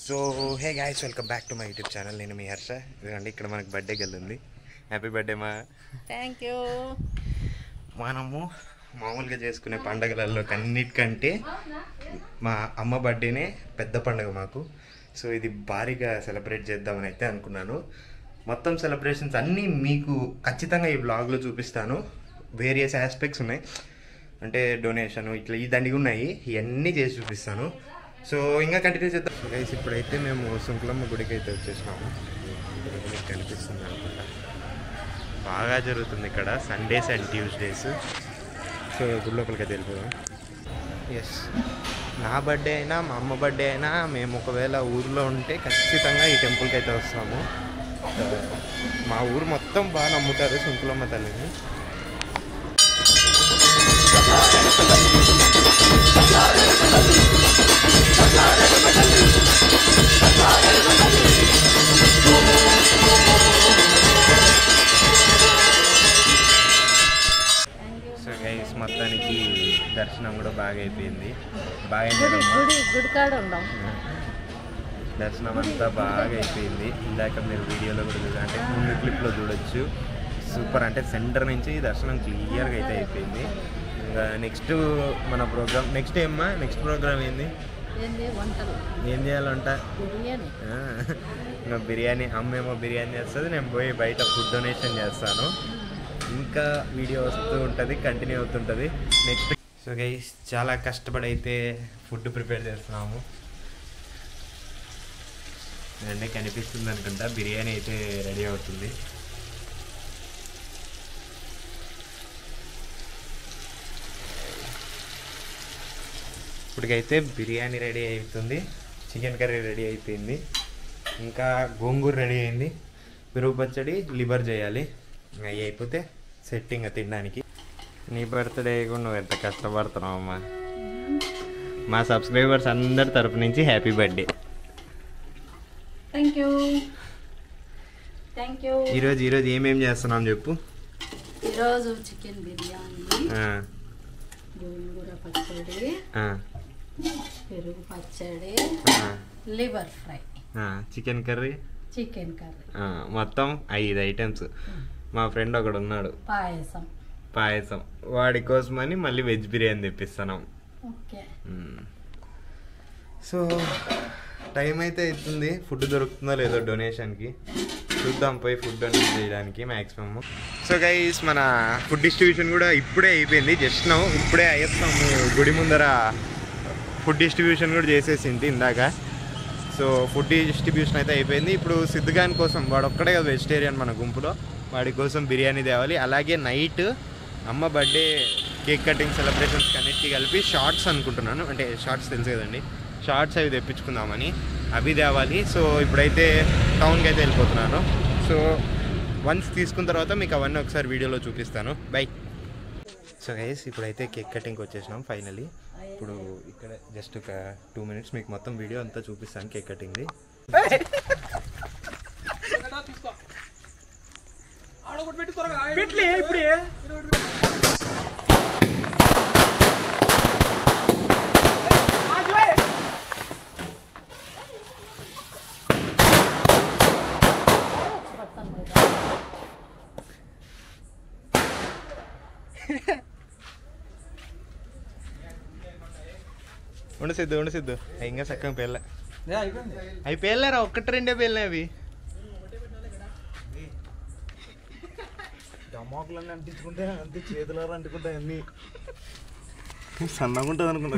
So hey guys, welcome back to my YouTube channel. నేను మీ హర్ష. ఇదిగోండి ఇక్కడ మనకు బర్త్డే గర్ల్ ఉంది. హ్యాపీ బర్త్డే మా. Thank you. మనము మామూలుగా చేసుకునే పండగలలో అన్నిటికంటే మా అమ్మ బర్త్డేనే పెద్ద పండుగ మాకు. సో ఇది భారీగా సెలబ్రేట్ చేద్దామని అయితే అనుకున్నాను. మొత్తం సెలబ్రేషన్స్ అన్నీ మీకు ఖచ్చితంగా ఈ బ్లాగ్లో చూపిస్తాను. వేరియస్ ఆస్పెక్ట్స్ ఉన్నాయి, అంటే డొనేషన్ ఇట్లా ఈ దండిగా ఉన్నాయి, ఇవన్నీ చేసి చూపిస్తాను. సో ఇంకా కంటిన్యూ చేద్దాం గైస్. ఇప్పుడైతే మేము సుంకులమ్మ గుడికి అయితే వచ్చేసినాము. మీకు కనిపిస్తుంది అనుకుంటా. బాగా జరుగుతుంది ఇక్కడ సండేస్ అండ్ ట్యూస్డేస్. సో గుడి లోపలికి అయితే వెళ్ళిపోదాం. ఎస్, నా బర్త్డే అయినా మా అమ్మ బర్త్డే అయినా మేము ఒకవేళ ఊరిలో ఉంటే ఖచ్చితంగా ఈ టెంపుల్కి అయితే వస్తాము. మా ఊరు మొత్తం బాగా నమ్ముతారు సుంకులమ్మ తల్లిని. సో గైస్, మొత్తానికి దర్శనం కూడా బాగా అయిపోయింది. దర్శనం అంతా బాగా అయిపోయింది. ఇందాక మీరు వీడియోలో కూడా చూడండి, ముందు క్లిప్లో చూడొచ్చు. సూపర్, అంటే సెంటర్ నుంచి దర్శనం క్లియర్గా అయితే అయిపోయింది. ఇంకా నెక్స్ట్ మన ప్రోగ్రామ్ నెక్స్ట్ ఏమ్మా, నెక్స్ట్ ప్రోగ్రామ్ ఏంది, ఏం చేయాలంట? ఇంకా బిర్యానీ. అమ్మేమో బిర్యానీ చేస్తుంది, నేను పోయి బయట ఫుడ్ డొనేషన్ చేస్తాను. ఇంకా వీడియో వస్తూ ఉంటుంది, కంటిన్యూ అవుతుంటుంది నెక్స్ట్. సో గైస్, చాలా కష్టపడి అయితే ఫుడ్ ప్రిపేర్ చేస్తున్నాము. అంటే కనిపిస్తుంది అనుకుంటా, బిర్యానీ అయితే రెడీ అవుతుంది. ఇప్పటికైతే బిర్యానీ రెడీ అవుతుంది, చికెన్ కర్రీ రెడీ అయిపోయింది, ఇంకా గోంగూర రెడీ అయింది, పెరుగు పచ్చడి, లివర్ చేయాలి. ఇంకా అవి అయిపోతే సెట్టింగ్ తినడానికి. నీ బర్త్డే కూడా నువ్వు ఎంత కష్టపడుతున్నావు అమ్మా. మా సబ్స్క్రైబర్స్ అందరి తరపు నుంచి happy birthday. Thank you, thank you. ఈరోజు ఏమేం చేస్తున్నాం చెప్పు. ఈరోజు చికెన్ బిర్యానీ, గోంగూర పచ్చడి, పెరుగు పచ్చడి, లివర్ ఫ్రై, చికెన్ కర్రీ, మొత్తం 5 ఐటమ్స్. మా ఫ్రెండ్ ఒకడు ఉన్నాడు, పాయసం. వాడి కోసమని మళ్ళీ వెజ్ బిర్యానీ తెప్పిస్తున్నాం. సో టైం అయితే అవుతుంది. ఫుడ్ దొరుకుతుందో లేదో డొనేషన్కి చూద్దాం, పోయి ఫుడ్ డొనేట్ చేయడానికి మ్యాక్సిమమ్. సో గైస్, మన ఫుడ్ డిస్ట్రిబ్యూషన్ కూడా ఇప్పుడే అయిపోయింది. జస్ట్ నౌ ఇప్పుడే అయ్యేస్తాము. గుడి ముందర ఫుడ్ డిస్ట్రిబ్యూషన్ కూడా చేసేసింది ఇందాక. సో ఫుడ్ డిస్ట్రిబ్యూషన్ అయితే అయిపోయింది. ఇప్పుడు సిద్ధగాని కోసం, వాడు ఒక్కడే కదా వెజిటేరియన్ మన గుంపులో, వాడి కోసం బిర్యానీ తేవాలి. అలాగే నైట్ అమ్మ బర్త్డే కేక్ కటింగ్ సెలబ్రేషన్స్ అన్నిటికీ కలిపి షార్ట్స్ అనుకుంటున్నాను, అంటే షార్ట్స్ తెలుసు కదండి, షార్ట్స్ అవి తెప్పించుకుందామని, అవి తేవాలి. సో ఇప్పుడైతే టౌన్కి అయితే వెళ్ళిపోతున్నాను. సో వన్స్ తీసుకున్న తర్వాత మీకు అవన్నీ ఒకసారి వీడియోలో చూపిస్తాను. బై. సో గైస్, ఇప్పుడైతే కేక్ కటింగ్కి వచ్చేసినాం ఫైనలీ. ఇప్పుడు ఇక్కడ జస్ట్ ఒక 2 minutes మీకు మొత్తం వీడియో అంతా చూపిస్తాను కేక్ కటింగ్ది. ఉండు సిద్ధు ఇంకా చక్కగా పేర్లే అవి పేర్లేరా, 1-2 పేర్లే అవి. డమాకులన్నీ అంటించుకుంటే అంతే, చేతులారా అంటుకుంటాయి అన్నీ. సన్నగా ఉంటుంది అనుకున్నా.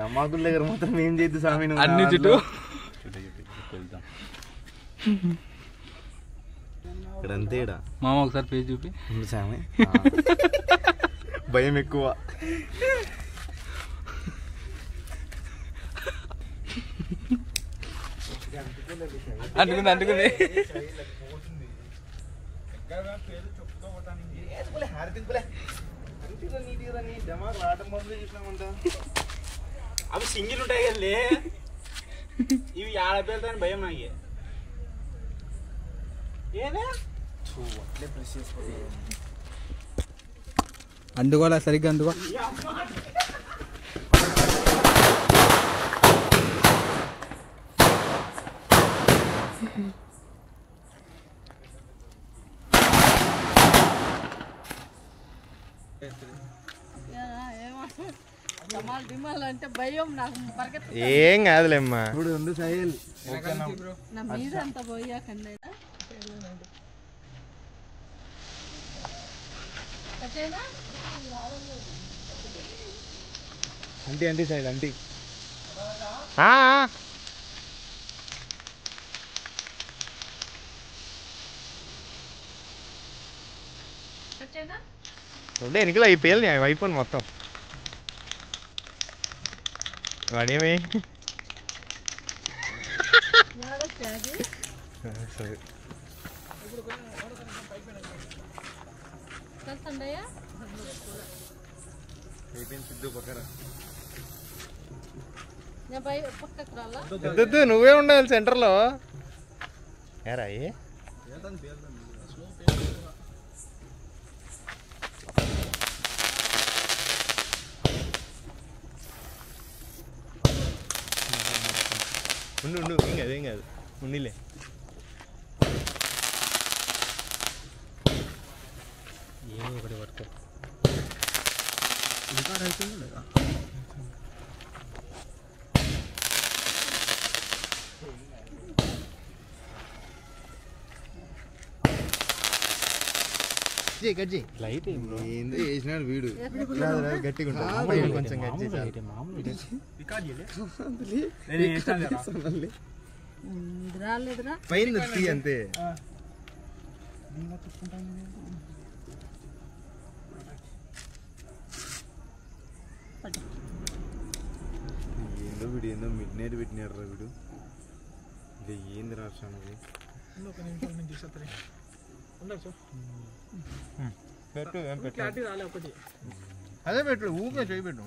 డమాకుల దగ్గర మాత్రం ఏం చేయద్దు స్వామి, అన్ని చుట్టూ ఇక్కడ అంతే. మామ ఒకసారి పేజ్ చూపి స్వామి, భయం ఎక్కువ. అంటుకుంది అవి సింగిల్ ఉంటాయి కదలే, ఇవి 50 పేరుతాయని భయం నాకు. అందుకోలే సరిగ్గా అందుకో. అంటే భయం నాకు ఏం కాదులేమ్మా. ఇప్పుడు ఉంది సైల్ నా మీద అంత పోయాకండి అంటీ అంటీ సైడ్ అంటీ ఉండే ఎన్నికలు అయిపోయాలి అయిపోయింది మొత్తం. వాడేమి సరే నువ్వే ఉండాలి సెంటర్లో. ఏరా ఉండు ఏం కాదు ఉండిలే. ఏమో ఒకటి పట్టుకో. రికార్డ్ అయిపోయింది లేదా? లైట్ ఏందో వేసినాడు వీడు గట్టిగా ఉంటుంది కొంచెం పైన అంతే. ఏందో వీడు ఏందో మిడ్ నైట్ పెట్టినాడు రా వీడు. ఇంకా ఏంది రాష్ట్రం అదే పెట్టు ఊపిరి చేయి పెట్టు.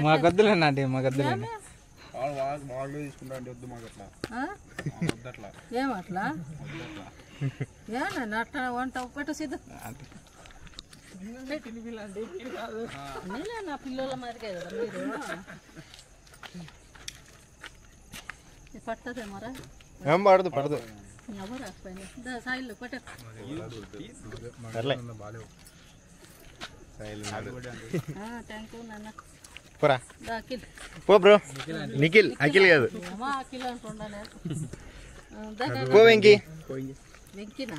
మా గద్దులేనండి మా గద్దులేండి వాళ్ళు తీసుకుంటా అంటే వద్దు మాకు అట్లా ఏమట్లా అట్లా వంట పెట్టు సిద్ధ నా పిల్లల మాదిరికే కదా మీరు పడుతుందేమోరా. ఏం పడదు పడదు. ఎవరు రాకపోయినా సాయిల్లో పట్టు. థ్యాంక్ యూ నాన్న. పోరా పో బ్రో. నిఖిల్ అఖిల్ కాదు అఖిల్ అంటుండాలి. పో వెంకీ. వెంకినా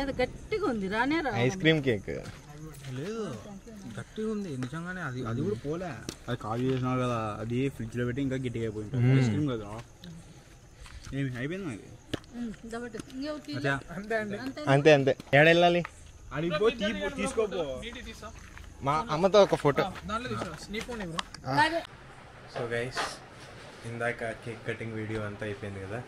ఇది గట్టిగా ఉంది రానే రా. ఐస్ క్రీమ్ కేక్ లేదు గట్టిగా ఉంది నిజంగానే. అది అది కూడా పోలే. అది కాల్ చేసినావు కదా, అది ఫ్రిడ్జ్ లో పెట్టి ఇంకా గట్టిగా అయిపోయింది. ఐస్ క్రీమ్ కదా ఏమి అయిపోయింది మాది. అంతే అంతే. ఏడెళ్ళాలి తీసుకోపో. మా అమ్మతో ఒక ఫోటో. సో గైస్ ఇందాక కేక్ కటింగ్ వీడియో అంతా అయిపోయింది కదా.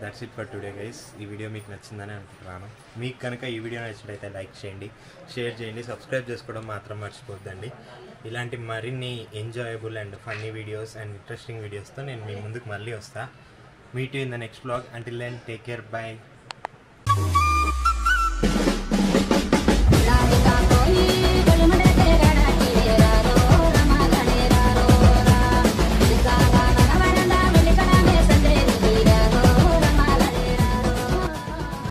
That's it for today guys. ఈ వీడియో మీకు నచ్చిందని అనుకుంటున్నాను. మీకు కనుక ఈ వీడియో నచ్చినట్లయితే లైక్ చేయండి, షేర్ చేయండి, సబ్స్క్రైబ్ చేసుకోవడం మాత్రం మర్చిపోద్దండి. ఇలాంటి మరిన్ని enjoyable and funny videos and interesting వీడియోస్తో నేను మీ ముందుకు మళ్ళీ వస్తాను. Meet you in the next vlog. Until then, take care. Bye.